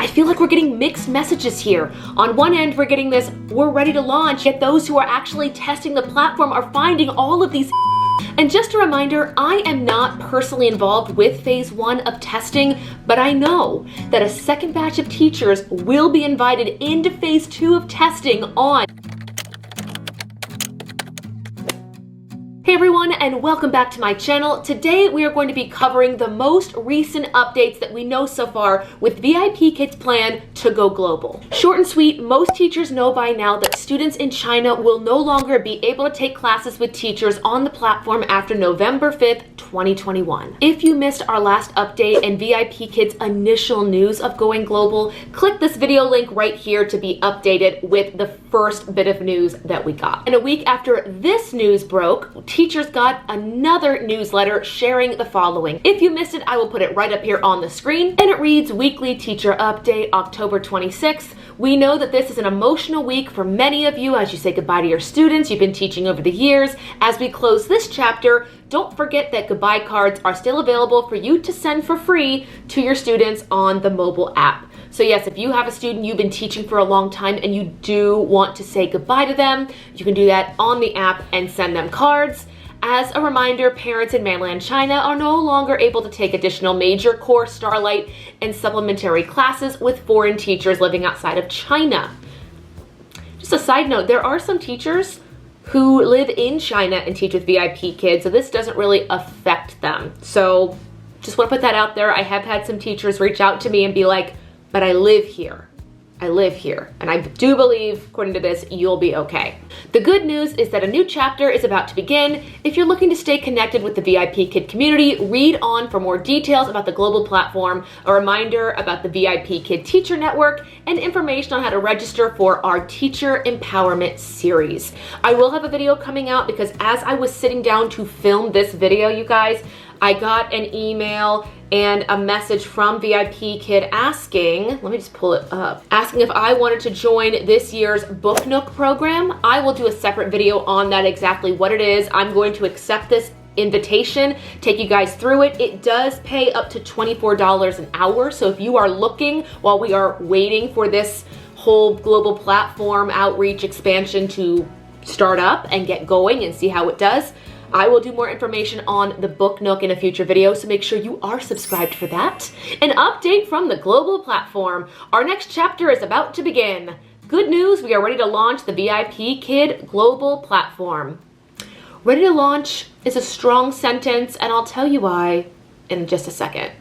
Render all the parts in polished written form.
I feel like we're getting mixed messages here. On one end, we're getting this, we're ready to launch, yet those who are actually testing the platform are finding all of these. And just a reminder, I am not personally involved with phase 1 of testing, but I know that a second batch of teachers will be invited into phase 2 of testing on. Hey everyone, and welcome back to my channel. Today we are going to be covering the most recent updates that we know so far with VIPKID's plan to go global. Short and sweet, most teachers know by now that students in China will no longer be able to take classes with teachers on the platform after November 5th, 2021. If you missed our last update and VIPKID's initial news of going global, click this video link right here to be updated with the first bit of news that we got. And a week after this news broke, teachers got another newsletter sharing the following. If you missed it, I will put it right up here on the screen. And it reads, Weekly Teacher Update, October 26th. We know that this is an emotional week for many of you as you say goodbye to your students you've been teaching over the years. As we close this chapter, don't forget that goodbye cards are still available for you to send for free to your students on the mobile app. So yes, if you have a student you've been teaching for a long time and you do want to say goodbye to them, you can do that on the app and send them cards. As a reminder, parents in mainland China are no longer able to take additional major core Starlight and supplementary classes with foreign teachers living outside of China. Just a side note, there are some teachers who live in China and teach with VIPKID, so this doesn't really affect them. So just want to put that out there. I have had some teachers reach out to me and be like, but I live here. I live here. And I do believe, according to this, you'll be okay. The good news is that a new chapter is about to begin. If you're looking to stay connected with the VIPKID community, read on for more details about the global platform, a reminder about the VIPKID Teacher Network, and information on how to register for our Teacher Empowerment series. I will have a video coming out because as I was sitting down to film this video, you guys, I got an email and a message from VIPKID asking, let me just pull it up, asking if I wanted to join this year's Book Nook program. I will do a separate video on that, exactly what it is. I'm going to accept this invitation, take you guys through it. It does pay up to $24 an hour. So if you are looking while we are waiting for this whole global platform outreach expansion to start up and get going and see how it does, I will do more information on the Book Nook in a future video, so make sure you are subscribed for that. An update from the global platform. Our next chapter is about to begin. Good news, we are ready to launch the VIPKID global platform. Ready to launch is a strong sentence, and I'll tell you why in just a second.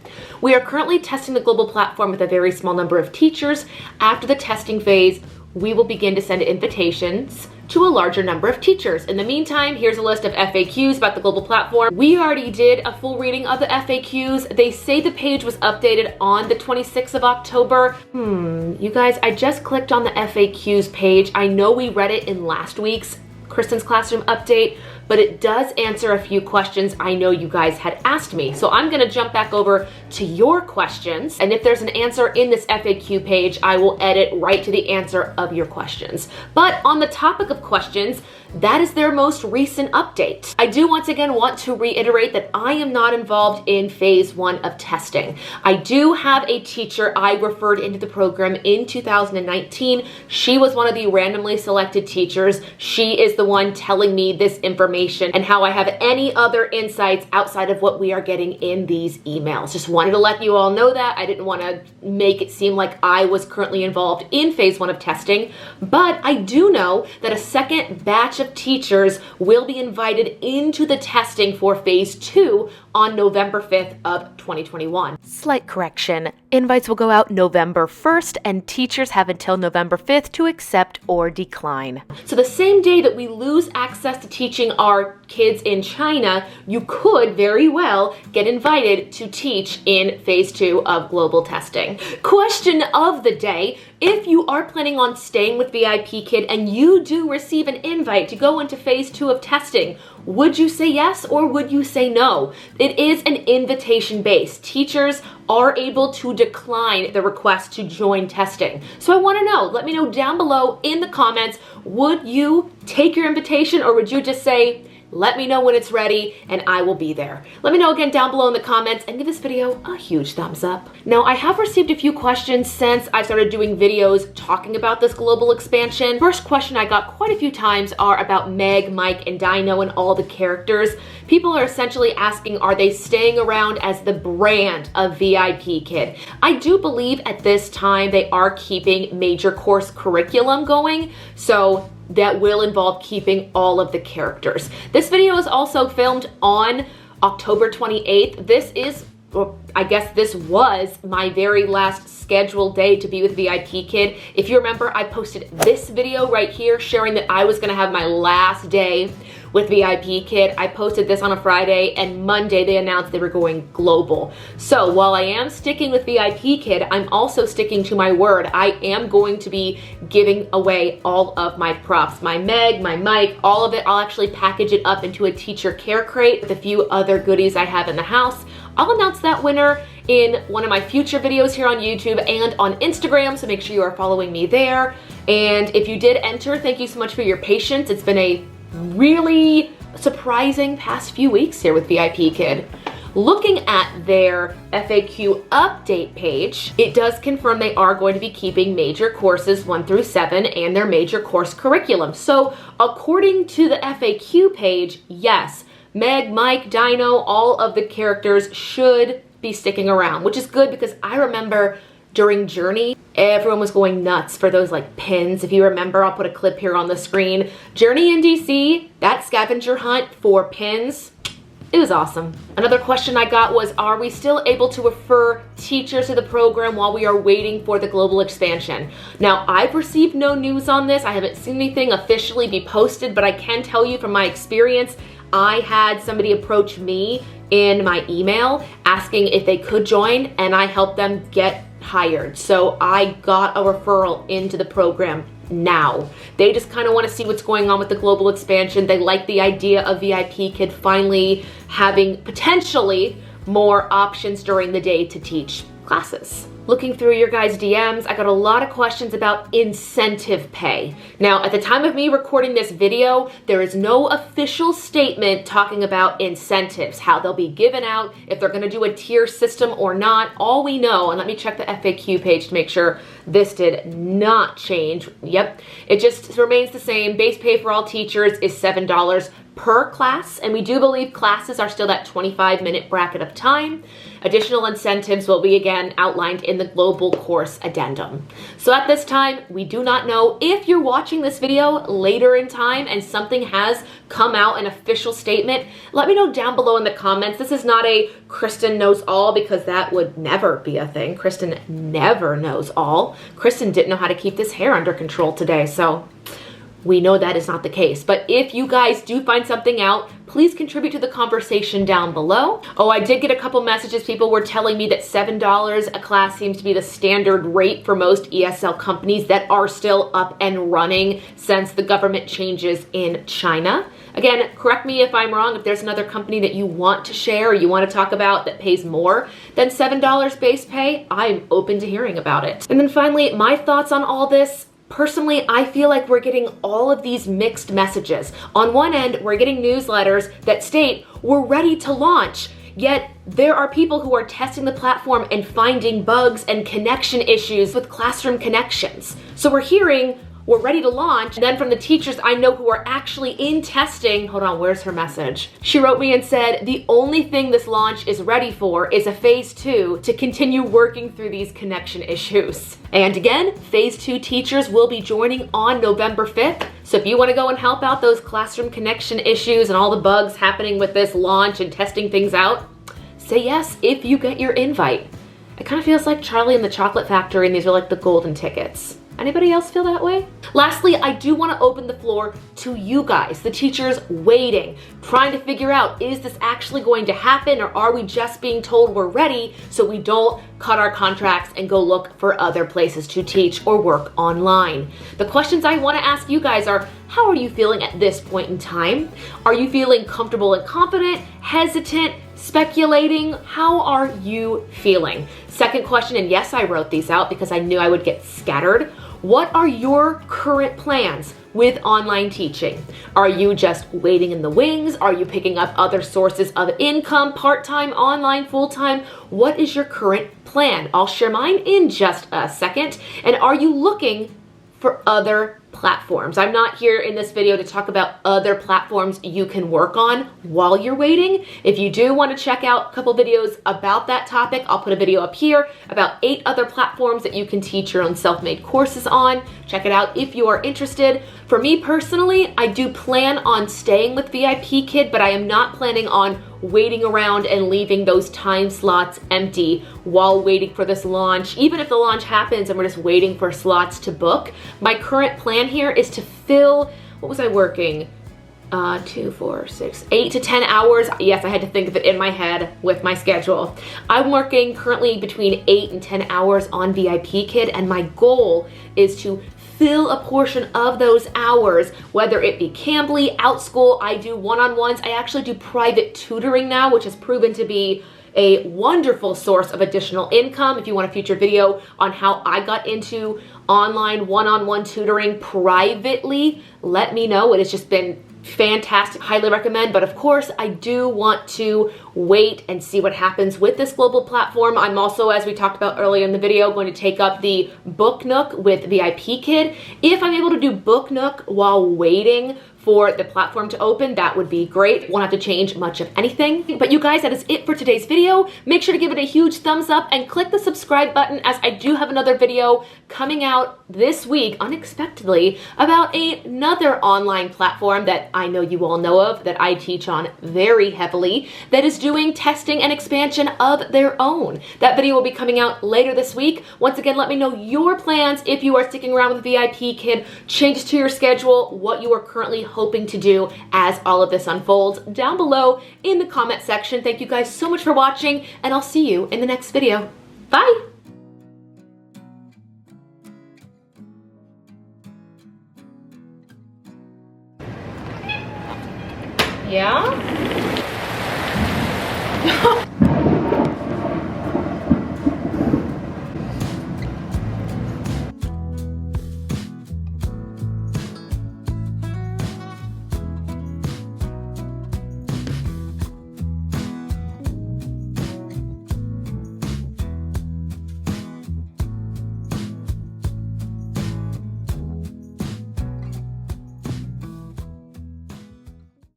We are currently testing the global platform with a very small number of teachers. After the testing phase, we will begin to send invitations to a larger number of teachers. In the meantime, here's a list of FAQs about the global platform. We already did a full reading of the FAQs. They say the page was updated on the 26th of October. You guys, I just clicked on the FAQs page. I know we read it in last week's Kristen's Classroom update, but it does answer a few questions I know you guys had asked me. So I'm gonna jump back over to your questions, and if there's an answer in this FAQ page, I will edit right to the answer of your questions. But on the topic of questions, that is their most recent update. I do once again want to reiterate that I am not involved in phase 1 of testing. I do have a teacher I referred into the program in 2019. She was one of the randomly selected teachers. She is the one telling me this information and how I have any other insights outside of what we are getting in these emails. Just wanted to let you all know that. I didn't want to make it seem like I was currently involved in phase 1 of testing, but I do know that a second batch of teachers will be invited into the testing for phase 2 on November 5th of 2021. Slight correction. Invites will go out November 1st and teachers have until November 5th to accept or decline. So the same day that we lose access to teaching our kids in China, you could very well get invited to teach in phase 2 of global testing. Question of the day: if you are planning on staying with VIPKID and you do receive an invite to go into phase 2 of testing, would you say yes or would you say no? It is an invitation based. Teachers are able to decline the request to join testing. So I want to know, let me know down below in the comments, would you take your invitation or would you just say, let me know when it's ready and I will be there. Let me know again down below in the comments and give this video a huge thumbs up. Now, I have received a few questions since I started doing videos talking about this global expansion. First question I got quite a few times are about Meg, Mike, and Dino and all the characters. People are essentially asking, are they staying around as the brand of VIPKid? I do believe at this time they are keeping major course curriculum going, so that will involve keeping all of the characters. This video is also filmed on October 28th. This was my very last scheduled day to be with VIPKid. If you remember, I posted this video right here sharing that I was gonna have my last day with VIPKid. I posted this on a Friday, and Monday they announced they were going global. So while I am sticking with VIPKid, I'm also sticking to my word. I am going to be giving away all of my props. My Meg, my Mike, all of it. I'll actually package it up into a teacher care crate with a few other goodies I have in the house. I'll announce that winner in one of my future videos here on YouTube and on Instagram, so make sure you are following me there. And if you did enter, thank you so much for your patience. It's been a really surprising past few weeks here with VIPKid. Looking at their FAQ update page, it does confirm they are going to be keeping major courses 1 through 7 and their major course curriculum. So according to the FAQ page, yes, Meg, Mike, Dino, all of the characters should be sticking around, which is good because I remember during Journey, everyone was going nuts for those like pins. If you remember, I'll put a clip here on the screen. Journey in DC, that scavenger hunt for pins, it was awesome. Another question I got was, are we still able to refer teachers to the program while we are waiting for the global expansion? Now, I've received no news on this. I haven't seen anything officially be posted, but I can tell you from my experience, I had somebody approach me in my email asking if they could join, and I helped them get hired. So I got a referral into the program now. They just kind of want to see what's going on with the global expansion. They like the idea of VIPKid finally having potentially more options during the day to teach classes. Looking through your guys' DMs, I got a lot of questions about incentive pay. Now, at the time of me recording this video, there is no official statement talking about incentives, how they'll be given out, if they're gonna do a tier system or not. All we know, and let me check the FAQ page to make sure this did not change. Yep, it just remains the same. Base pay for all teachers is $7 per class, and we do believe classes are still that 25-minute bracket of time. Additional incentives will be again outlined in the global course addendum. So at this time, we do not know. If you're watching this video later in time and something has come out, an official statement, let me know down below in the comments. This is not a Kristen knows all, because that would never be a thing. Kristen never knows all. Kristen didn't know how to keep this hair under control today, so we know that is not the case. But if you guys do find something out, please contribute to the conversation down below. Oh, I did get a couple messages. People were telling me that $7 a class seems to be the standard rate for most ESL companies that are still up and running since the government changes in China. Again, correct me if I'm wrong. If there's another company that you want to share or you want to talk about that pays more than $7 base pay, I'm open to hearing about it. And then finally, my thoughts on all this. Personally, I feel like we're getting all of these mixed messages. On one end, we're getting newsletters that state we're ready to launch, yet there are people who are testing the platform and finding bugs and connection issues with classroom connections. So we're hearing we're ready to launch, and then from the teachers I know who are actually in testing, hold on, where's her message? She wrote me and said, the only thing this launch is ready for is a phase 2 to continue working through these connection issues. And again, phase 2 teachers will be joining on November 5th. So if you want to go and help out those classroom connection issues and all the bugs happening with this launch and testing things out, say yes if you get your invite. It kind of feels like Charlie and the Chocolate Factory, and these are like the golden tickets. Anybody else feel that way? Lastly, I do want to open the floor to you guys, the teachers waiting, trying to figure out, is this actually going to happen, or are we just being told we're ready so we don't cut our contracts and go look for other places to teach or work online? The questions I want to ask you guys are, how are you feeling at this point in time? Are you feeling comfortable and confident, hesitant, speculating? How are you feeling? Second question, and yes, I wrote these out because I knew I would get scattered. What are your current plans with online teaching? Are you just waiting in the wings? Are you picking up other sources of income, part-time, online, full-time? What is your current plan? I'll share mine in just a second. And are you looking for other platforms? I'm not here in this video to talk about other platforms you can work on while you're waiting. If you do want to check out a couple videos about that topic, I'll put a video up here about 8 other platforms that you can teach your own self-made courses on. Check it out if you are interested. For me personally, I do plan on staying with VIPKID, but I am not planning on waiting around and leaving those time slots empty while waiting for this launch. Even if the launch happens and we're just waiting for slots to book, my current plan here is to fill, what was I working? 2, 4, 6, 8 to 10 hours. Yes, I had to think of it in my head with my schedule. I'm working currently between 8 and 10 hours on VIPKID, and my goal is to fill a portion of those hours, whether it be Cambly, Outschool. I do one-on-ones. I actually do private tutoring now, which has proven to be a wonderful source of additional income. If you want a future video on how I got into online one-on-one tutoring privately, let me know. It has just been fantastic. Highly recommend. But of course, I do want to wait and see what happens with this global platform. I'm also, as we talked about earlier in the video, going to take up the Book Nook with VIPKID. If I'm able to do Book Nook while waiting for the platform to open, that would be great. Won't have to change much of anything. But you guys, that is it for today's video. Make sure to give it a huge thumbs up and click the subscribe button, as I do have another video coming out this week, unexpectedly, about another online platform that I know you all know of, that I teach on very heavily, that is doing testing and expansion of their own. That video will be coming out later this week. Once again, let me know your plans if you are sticking around with VIPKID, changes to your schedule, what you are currently hoping to do as all of this unfolds down below in the comment section. Thank you guys so much for watching, and I'll see you in the next video. Bye! Yeah?